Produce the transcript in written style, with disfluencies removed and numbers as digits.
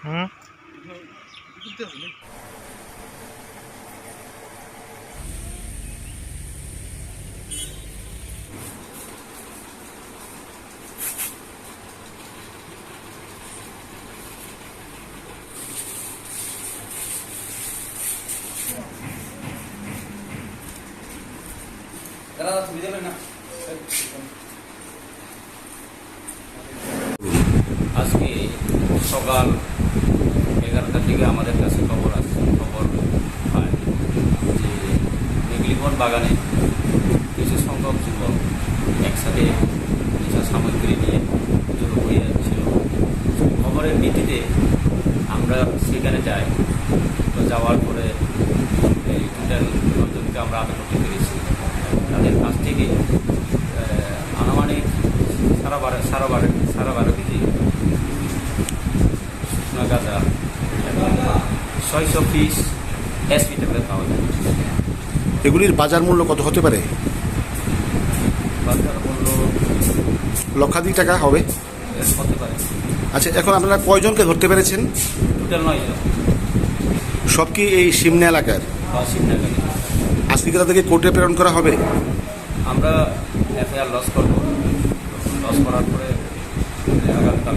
হুম আজকে সকাল 11টার দিকে আমাদের কাছে খবর পায় যে মেঘলিবন বাগানে কিছু সংখ্যক যুবক একসাথে নেশা সামগ্রী নিয়ে জড়ো হয়ে যাচ্ছিল। খবরের ভিত্তিতে আমরা সেখানে যাই। তো যাওয়ার পরে এই টোটাল লোকজনকে আমরা আটক করতে পেরেছি। তাদের কাছ থেকে আনুমানিক সারা বারো কেজি শুকনো গাঁজা এবং 600 পিস এসপি ট্যাবলেট পাওয়া যায়। এগুলির বাজার মূল্য কত হতে পারে? বাজার মূল্য লক্ষাধিক টাকা হবে হতে পারে। আচ্ছা, এখন আপনারা কয়জনকে ধরতে পেরেছেন? টোটাল 9 জন সব কি এই সিমনা এলাকার? বা শিবনগরে। আজকে কি তাদেরকে কোর্টে প্রেরণ করা হবে? আমরা এফআইআর লস করার পরে আগামীকাল